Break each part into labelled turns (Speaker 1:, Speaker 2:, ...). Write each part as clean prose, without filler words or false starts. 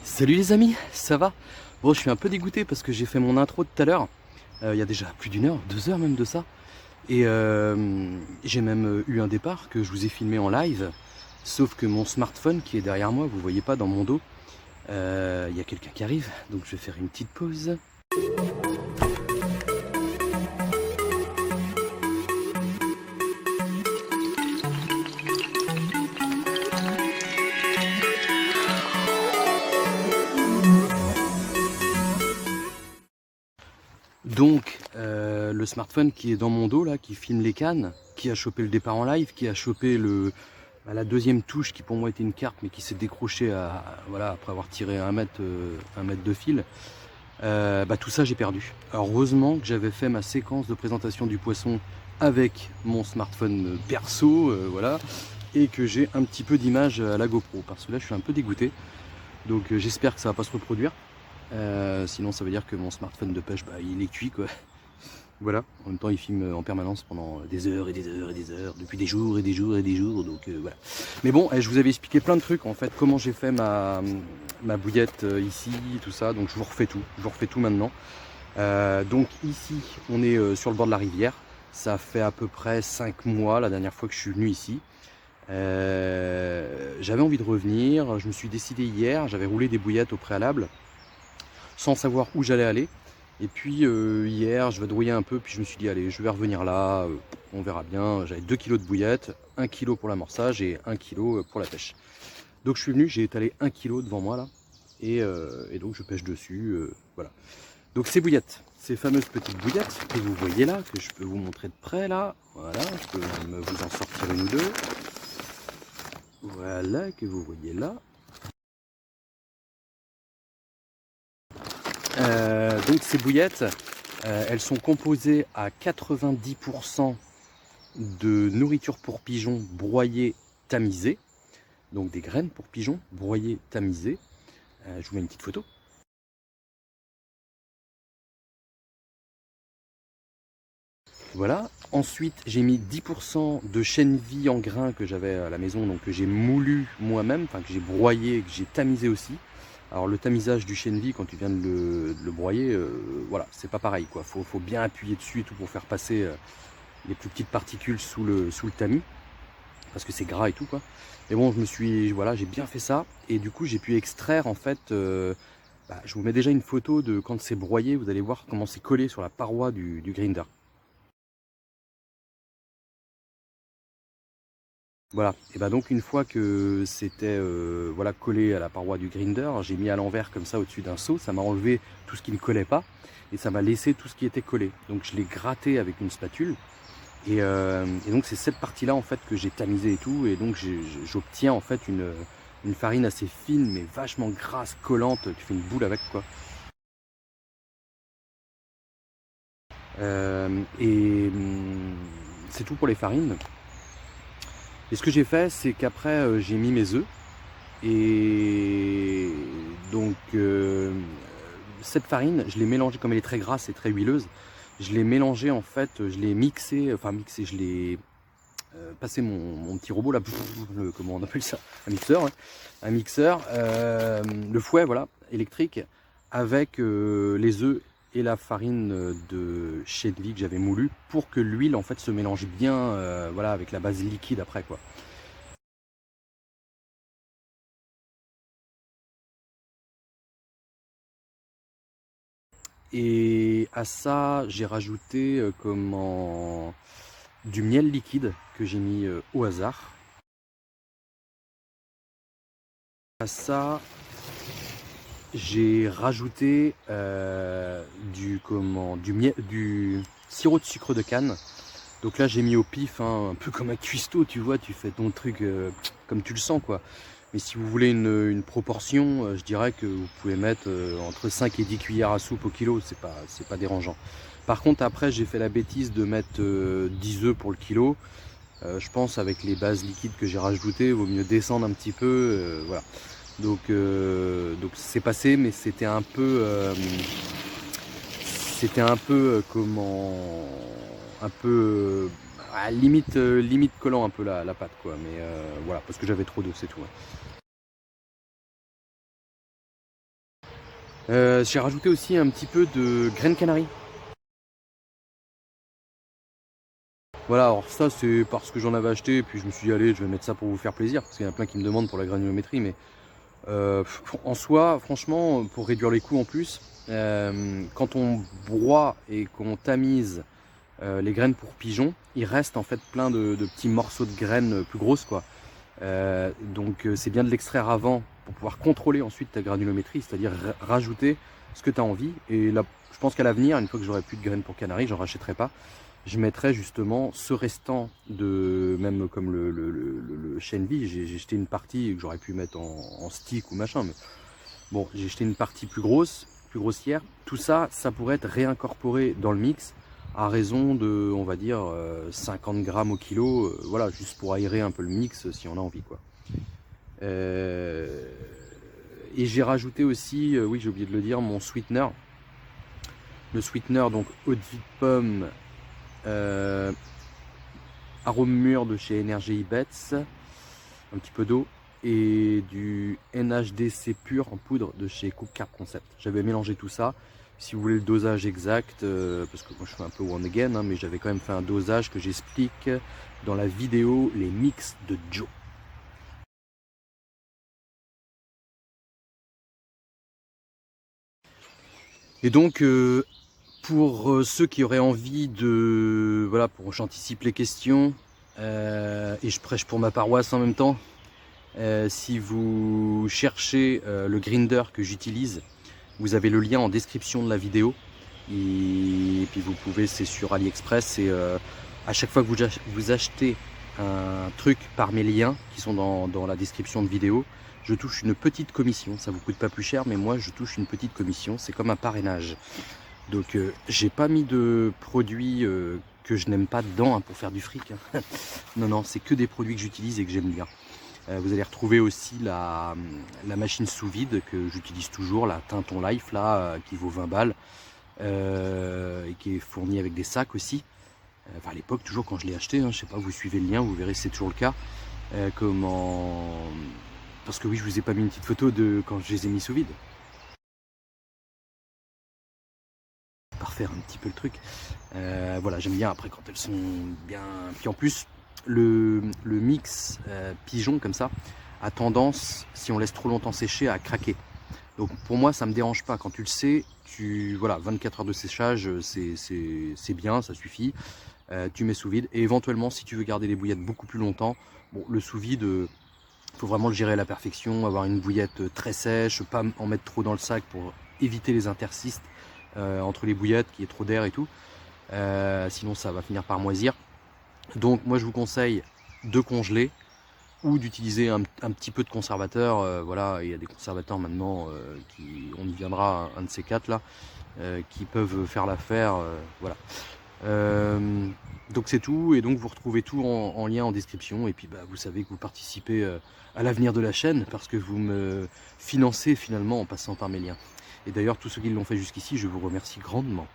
Speaker 1: Salut les amis, ça va? Bon, je suis un peu dégoûté parce que j'ai fait mon intro tout à l'heure. Il y a déjà plus d'une heure, 2 heures même de ça. Et j'ai même eu un départ que je vous ai filmé en live. Sauf que mon smartphone qui est derrière moi, vous voyez pas dans mon dos, il y a quelqu'un qui arrive. Donc je vais faire une petite pause. Donc le smartphone qui est dans mon dos là, qui filme les cannes, qui a chopé le départ en live, qui a chopé la deuxième touche qui pour moi était une carte mais qui s'est décrochée voilà, après avoir tiré un mètre de fil. Tout ça j'ai perdu. Alors heureusement que j'avais fait ma séquence de présentation du poisson avec mon smartphone perso, voilà, et que j'ai un petit peu d'image à la GoPro, parce que là je suis un peu dégoûté. Donc j'espère que ça va pas se reproduire. Sinon ça veut dire que mon smartphone de pêche, il est cuit quoi. Voilà, en même temps il filme en permanence pendant des heures et des heures et des heures, depuis des jours et des jours et des jours, donc voilà. Mais bon, je vous avais expliqué plein de trucs en fait, comment j'ai fait ma bouillette ici, tout ça, donc je vous refais tout maintenant. Donc ici, on est sur le bord de la rivière, ça fait à peu près 5 mois la dernière fois que je suis venu ici. J'avais envie de revenir, je me suis décidé hier, j'avais roulé des bouillettes au préalable, sans savoir où j'allais aller. Et puis hier, je vadrouillais un peu, puis je me suis dit, allez, je vais revenir là, on verra bien. J'avais 2 kilos de bouillettes, 1 kilo pour l'amorçage et 1 kilo pour la pêche. Donc je suis venu, j'ai étalé 1 kilo devant moi là, et donc je pêche dessus, voilà. Donc ces bouillettes, ces fameuses petites bouillettes que vous voyez là, que je peux vous montrer de près là, voilà, je peux même vous en sortir une ou deux. Voilà, que vous voyez là. Donc ces bouillettes, elles sont composées à 90% de nourriture pour pigeons broyée tamisée. Donc des graines pour pigeons broyées tamisées. Je vous mets une petite photo. Voilà. Ensuite, j'ai mis 10% de chènevis en grains que j'avais à la maison, donc que j'ai moulu moi-même, enfin que j'ai broyé, que j'ai tamisé aussi. Alors le tamisage du chènevis, quand tu viens de le broyer, voilà, c'est pas pareil quoi. Faut bien appuyer dessus et tout pour faire passer les plus petites particules sous le tamis, parce que c'est gras et tout quoi. Et bon, voilà, j'ai bien fait ça, et du coup j'ai pu extraire en fait. Je vous mets déjà une photo de quand c'est broyé, vous allez voir comment c'est collé sur la paroi du grinder. Voilà, et donc une fois que c'était voilà, collé à la paroi du grinder, j'ai mis à l'envers comme ça au-dessus d'un seau, ça m'a enlevé tout ce qui ne collait pas et ça m'a laissé tout ce qui était collé. Donc je l'ai gratté avec une spatule et donc c'est cette partie-là en fait que j'ai tamisé et tout, et donc j'obtiens en fait une farine assez fine mais vachement grasse, collante, tu fais une boule avec quoi. C'est tout pour les farines. Et ce que j'ai fait, c'est qu'après j'ai mis mes œufs. Et donc cette farine, je l'ai mélangée, comme elle est très grasse et très huileuse, je l'ai mélangée en fait, je l'ai mixée, je l'ai passé mon petit robot là, comment on appelle ça, un mixeur, ouais. Un mixeur, le fouet voilà, électrique, avec les œufs et la farine de chènevis que j'avais moulu, pour que l'huile en fait se mélange bien, voilà, avec la base liquide après quoi. Et à ça, j'ai rajouté du miel liquide que j'ai mis au hasard. À ça, j'ai rajouté du sirop de sucre de canne. Donc là, j'ai mis au pif, hein, un peu comme un cuistot, tu vois, tu fais ton truc comme tu le sens, quoi. Mais si vous voulez une proportion, je dirais que vous pouvez mettre entre 5 et 10 cuillères à soupe au kilo, c'est pas dérangeant. Par contre, après, j'ai fait la bêtise de mettre 10 œufs pour le kilo. Je pense avec les bases liquides que j'ai rajoutées, il vaut mieux descendre un petit peu, voilà. Donc c'est passé, mais c'était un peu un peu limite collant un peu la pâte quoi. Mais voilà, parce que j'avais trop d'eau, c'est tout. Ouais. J'ai rajouté aussi un petit peu de graines canaries. Voilà, alors ça c'est parce que j'en avais acheté et puis je me suis dit allez je vais mettre ça pour vous faire plaisir parce qu'il y en a plein qui me demandent pour la granulométrie, mais en soi franchement pour réduire les coûts en plus, quand on broie et qu'on tamise les graines pour pigeons, il reste en fait plein de petits morceaux de graines plus grosses quoi. Donc c'est bien de l'extraire avant pour pouvoir contrôler ensuite ta granulométrie, c'est-à-dire rajouter ce que tu as envie. Et là, je pense qu'à l'avenir, une fois que j'aurai plus de graines pour canaries, j'en rachèterai pas. Je mettrai justement ce restant de, même comme le chêne-vie, j'ai jeté une partie que j'aurais pu mettre en stick ou machin, mais bon, j'ai jeté une partie plus grosse, plus grossière. Tout ça, ça pourrait être réincorporé dans le mix à raison de, on va dire, 50 grammes au kilo, voilà, juste pour aérer un peu le mix si on a envie, quoi. Et j'ai rajouté aussi, oui j'ai oublié de le dire, mon sweetener. Le sweetener, donc eau de vie de pomme, arôme mûr de chez Energy Bets, un petit peu d'eau, et du NHDC pur en poudre de chez Cook Carb Concept. J'avais mélangé tout ça. Si vous voulez le dosage exact, parce que moi je fais un peu one again, hein, mais j'avais quand même fait un dosage que j'explique dans la vidéo Les Mix de Joe. Et donc pour ceux qui auraient envie de, voilà, pour j'anticipe les questions et je prêche pour ma paroisse en même temps. Si vous cherchez le grinder que j'utilise, vous avez le lien en description de la vidéo. Et puis vous pouvez, c'est sur AliExpress. Et à chaque fois que vous achetez un truc par mes liens qui sont dans la description de vidéo, je touche une petite commission. Ça vous coûte pas plus cher, mais moi je touche une petite commission. C'est comme un parrainage. Donc j'ai pas mis de produits que je n'aime pas dedans hein, pour faire du fric. Hein. Non, non, c'est que des produits que j'utilise et que j'aime bien. Vous allez retrouver aussi la machine sous vide que j'utilise toujours, la Tinton Life là, qui vaut 20 balles et qui est fournie avec des sacs aussi. Enfin, à l'époque, toujours quand je l'ai acheté, hein, je sais pas, vous suivez le lien, vous verrez, c'est toujours le cas. Parce que oui, je vous ai pas mis une petite photo de quand je les ai mis sous vide. Parfaire un petit peu le truc. Voilà, j'aime bien après quand elles sont bien. Puis en plus, le mix pigeon comme ça a tendance, si on laisse trop longtemps sécher, à craquer. Donc pour moi ça me dérange pas, quand tu le sais, voilà, 24 heures de séchage c'est bien, ça suffit. Tu mets sous vide et éventuellement si tu veux garder les bouillettes beaucoup plus longtemps, bon, le sous vide faut vraiment le gérer à la perfection, avoir une bouillette très sèche, pas en mettre trop dans le sac pour éviter les interstices entre les bouillettes, qu'il y ait trop d'air et tout, sinon ça va finir par moisir. Donc moi je vous conseille de congeler ou d'utiliser un petit peu de conservateur. Voilà, il y a des conservateurs maintenant on y viendra, un de ces quatre là, qui peuvent faire l'affaire. Voilà. Donc c'est tout, et donc vous retrouvez tout en lien en description, et puis bah, vous savez que vous participez à l'avenir de la chaîne parce que vous me financez finalement en passant par mes liens. Et d'ailleurs tous ceux qui l'ont fait jusqu'ici, je vous remercie grandement.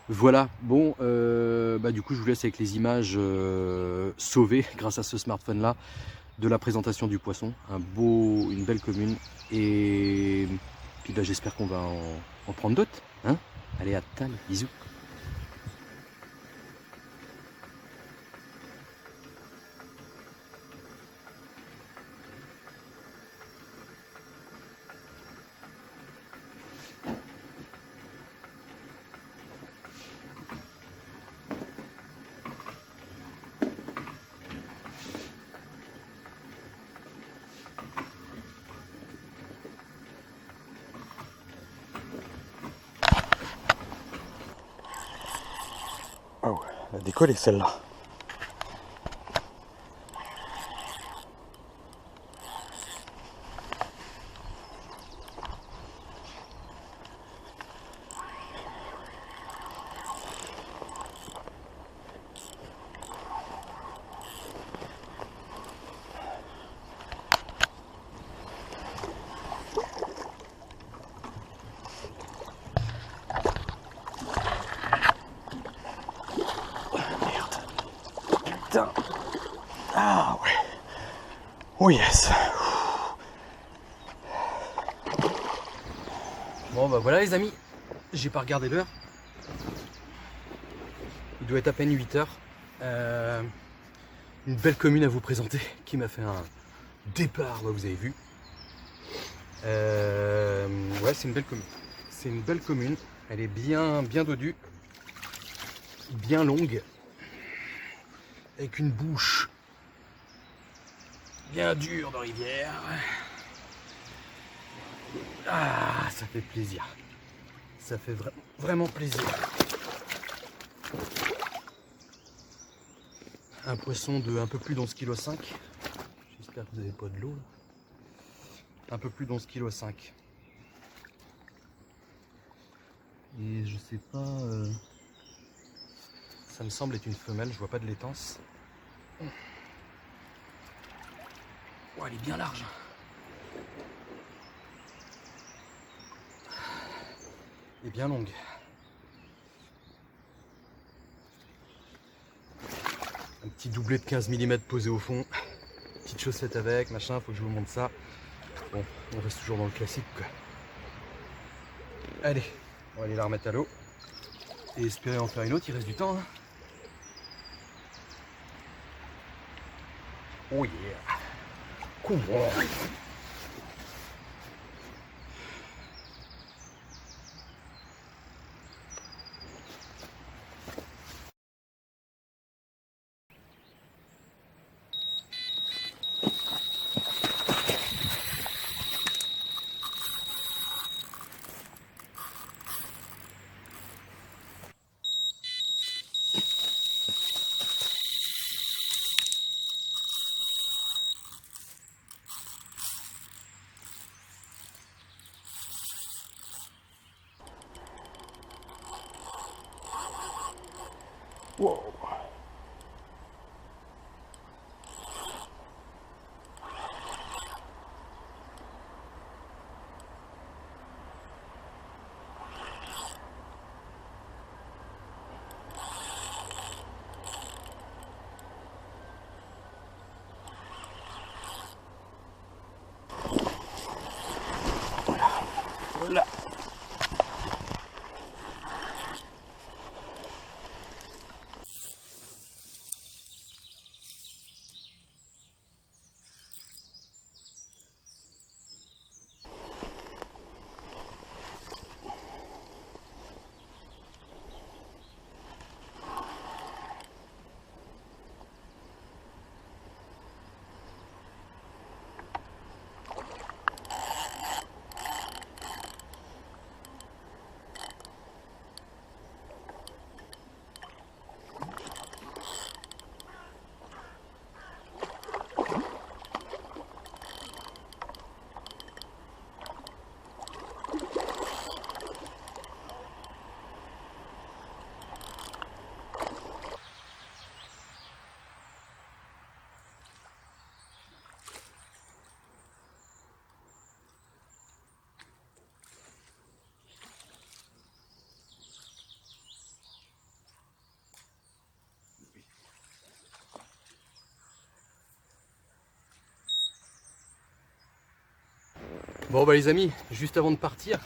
Speaker 1: Voilà, bon, du coup je vous laisse avec les images sauvées grâce à ce smartphone là de la présentation du poisson, une belle commune, et puis j'espère qu'on va en prendre d'autres, hein. Allez, à tal, bisous.
Speaker 2: Oh, elle a décollé celle-là. Ah ouais. Oh yes.
Speaker 1: Bon bah voilà les amis, j'ai pas regardé l'heure. Il doit être à peine 8 h. Une belle commune à vous présenter qui m'a fait un départ, bah, vous avez vu. Ouais, c'est une belle commune. C'est une belle commune. Elle est bien dodue, bien longue, avec une bouche bien dure de rivière. Ah, ça fait plaisir. Ça fait vraiment plaisir. Un poisson de un peu plus d'11,5 kg. J'espère que vous n'avez pas de l'eau là. Un peu plus d'11,5 kg. Et je sais pas. Ça me semble être une femelle, je vois pas de laitance. Oh, elle est bien large. Et bien longue. Un petit doublé de 15 mm posé au fond. Petite chaussette avec, machin, faut que je vous montre ça. Bon, on reste toujours dans le classique quoi. Allez, on va aller la remettre à l'eau. Et espérer en faire une autre, il reste du temps. Hein. Oh yeah. Cool. Wow. Voilà. Bon bah les amis, juste avant de partir,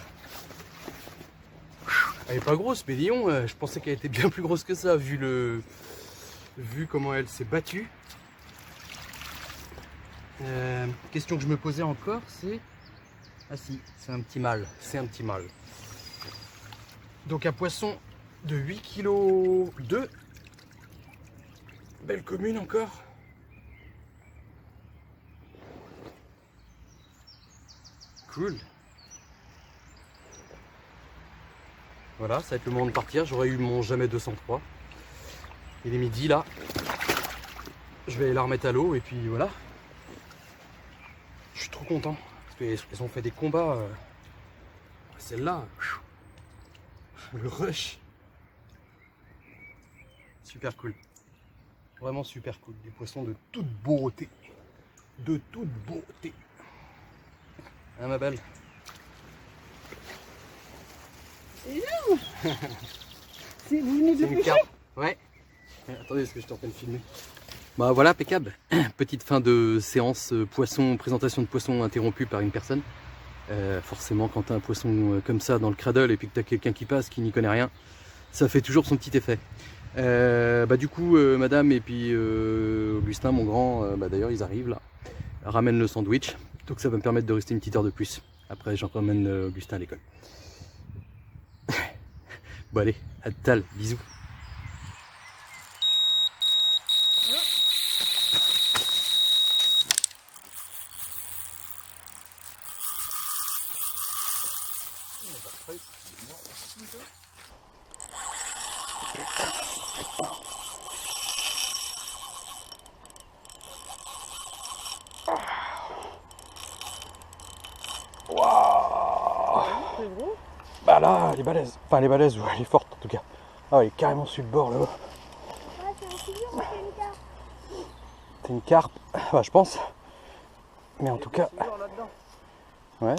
Speaker 1: elle est pas grosse mais Lyon, je pensais qu'elle était bien plus grosse que ça vu comment elle s'est battue. Question que je me posais encore, c'est... Ah si, c'est un petit mâle, c'est un petit mâle. Donc un poisson de 8,2 kg. Belle commune encore. Cool. Voilà, ça va être le moment de partir. J'aurais eu mon jamais 203. Il est midi là. Je vais aller la remettre à l'eau et puis voilà. Je suis trop content. Parce qu'elles ont fait des combats. Celle-là. Le rush. Super cool. Vraiment super cool. Des poissons de toute beauté. De toute beauté. Hein ma belle?
Speaker 3: C'est vous venez de
Speaker 1: C'est
Speaker 3: le
Speaker 1: une
Speaker 3: pêcher?
Speaker 1: carte. Ouais. Attendez, est-ce que je suis en train de filmer? Bah voilà, impeccable. Petite fin de séance poisson, présentation de poisson interrompue par une personne. Forcément, quand tu as un poisson comme ça dans le cradle et puis que tu as quelqu'un qui passe qui n'y connaît rien, ça fait toujours son petit effet. Du coup, madame et puis Augustin, mon grand, d'ailleurs ils arrivent là, ramènent le sandwich, donc ça va me permettre de rester une petite heure de plus. Après j'en ramène Augustin à l'école. Bon allez, à tout à l'heure, bisous.
Speaker 2: Bah là, elle est balèze. Enfin, elle est balèze, elle est forte en tout cas. Ah, elle est carrément sur le bord là-haut.
Speaker 3: Ah, c'est un figure, c'est une carte.
Speaker 2: C'est une carpe, bah, je pense. Mais en tout cas. Ouais.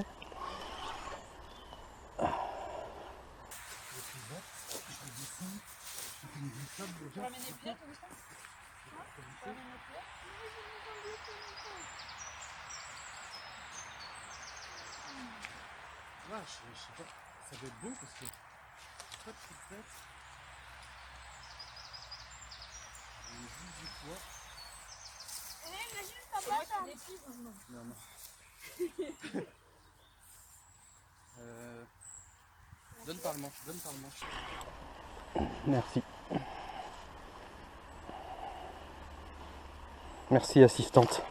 Speaker 1: Ouais, je sais pas, ça doit être beau parce que pas de petite tête. Une 18 fois.
Speaker 3: Imagine, ça passe.
Speaker 1: Non, non. Donne par le manche, donne par le manche.
Speaker 2: Merci. Merci, assistante.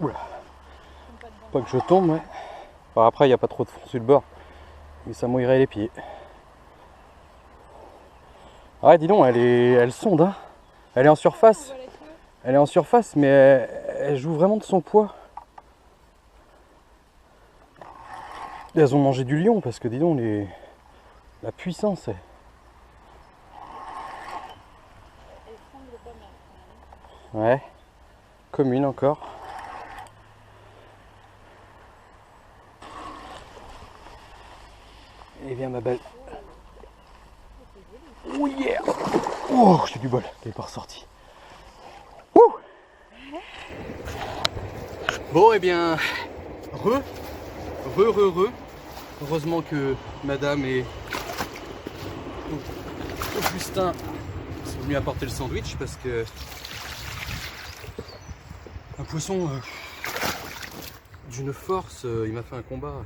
Speaker 2: Oula. Pas que je tombe, ouais. Enfin, après, il n'y a pas trop de fond sur le bord. Mais ça mouillerait les pieds. Ah, dis donc, elle sonde, hein. Elle est en surface. Elle est en surface, mais elle joue vraiment de son poids. Et elles ont mangé du lion, parce que dis donc, la puissance. Ouais. Commune encore. Et viens ma belle. Oh yeah. Oh, j'ai du bol, elle est pas ressortie.
Speaker 1: Bon, et bien, re. Heureusement que madame et Augustin sont venus apporter le sandwich parce que un poisson d'une force, il m'a fait un combat.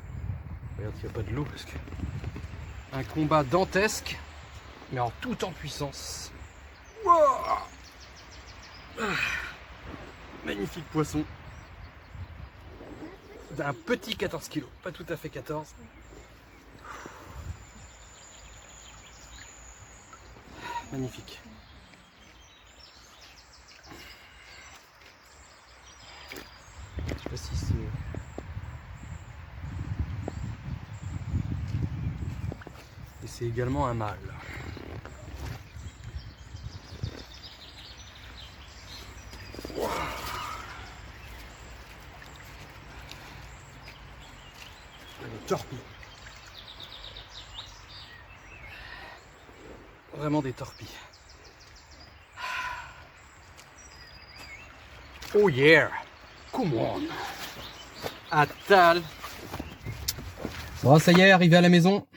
Speaker 1: Regarde, il n'y a pas de l'eau parce que un combat dantesque, mais en toute en puissance. Wow. Magnifique poisson. D'un petit 14 kg, pas tout à fait 14. Magnifique. Je sais pas si c'est... Et c'est également un mâle. Torpilles. Vraiment des torpilles. Oh yeah! Come on! Attal! Bon, ça y est, arrivé à la maison.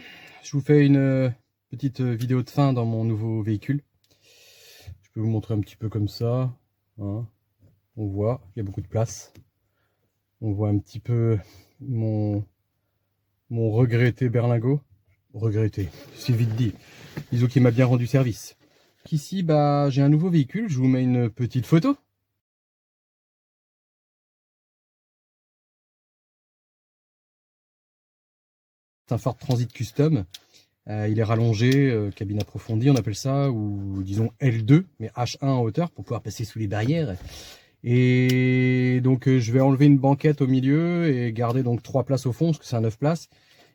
Speaker 1: Je vous fais une petite vidéo de fin dans mon nouveau véhicule. Je peux vous montrer un petit peu comme ça. Hein. On voit, il y a beaucoup de place. On voit un petit peu mon regretté berlingot. Regretté, c'est vite dit. Disons qu'il m'a bien rendu service. Ici, j'ai un nouveau véhicule. Je vous mets une petite photo. C'est un Ford Transit Custom. Il est rallongé, cabine approfondie, on appelle ça, ou disons L2, mais H1 en hauteur pour pouvoir passer sous les barrières. Et donc je vais enlever une banquette au milieu et garder donc 3 places au fond, parce que c'est un 9 places.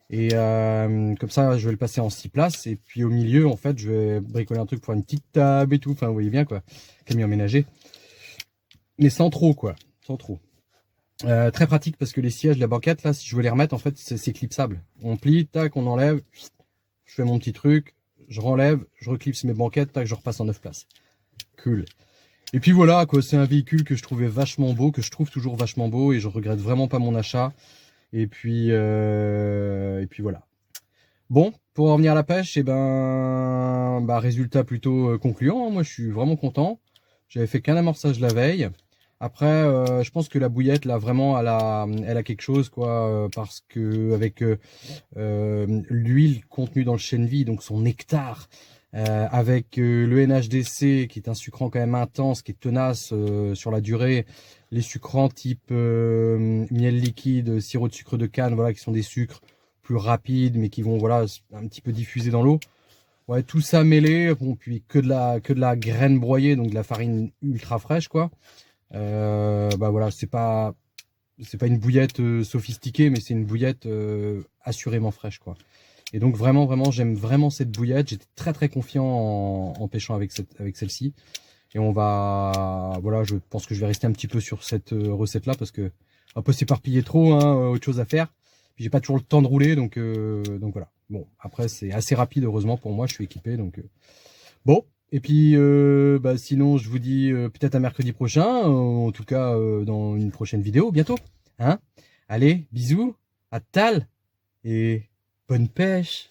Speaker 1: Et comme ça, je vais le passer en 6 places. Et puis au milieu, en fait, je vais bricoler un truc pour une petite table et tout. Enfin, vous voyez bien, quoi. Camion aménagé. Mais sans trop, quoi. Sans trop. Très pratique parce que les sièges, la banquette, là, si je veux les remettre, en fait, c'est clipsable. On plie, tac, on enlève. Je fais mon petit truc. Je renlève, je reclipse mes banquettes, tac, je repasse en 9 places. Cool.
Speaker 2: Et puis voilà, quoi, c'est un véhicule que je trouvais vachement beau, que je trouve toujours vachement beau, et je regrette vraiment pas mon achat. Et puis voilà. Bon, pour en revenir à la pêche, et résultat plutôt concluant, hein. Moi, je suis vraiment content. J'avais fait qu'un amorçage la veille. Après, je pense que la bouillette, là, vraiment, elle a quelque chose, quoi, parce que avec l'huile contenue dans le chènevis, donc son nectar, avec le NHDC, qui est un sucrant quand même intense, qui est tenace sur la durée, les sucrants type miel liquide, sirop de sucre de canne, voilà, qui sont des sucres plus rapides, mais qui vont, voilà, un petit peu diffuser dans l'eau. Ouais, tout ça mêlé, bon, puis que de la graine broyée, donc de la farine ultra fraîche, quoi. Voilà, c'est pas une bouillette sophistiquée, mais c'est une bouillette assurément fraîche, quoi. Et donc vraiment, j'aime vraiment cette bouillette. J'étais très confiant en pêchant avec celle-ci. Et voilà, je pense que je vais rester un petit peu sur cette recette-là parce que on peut s'éparpiller trop, hein, autre chose à faire. Puis j'ai pas toujours le temps de rouler, donc voilà. Bon, après c'est assez rapide, heureusement pour moi, je suis équipé, donc bon. Et puis sinon, je vous dis peut-être à mercredi prochain, en tout cas dans une prochaine vidéo bientôt. Hein? Allez, bisous, à tal et bonne pêche.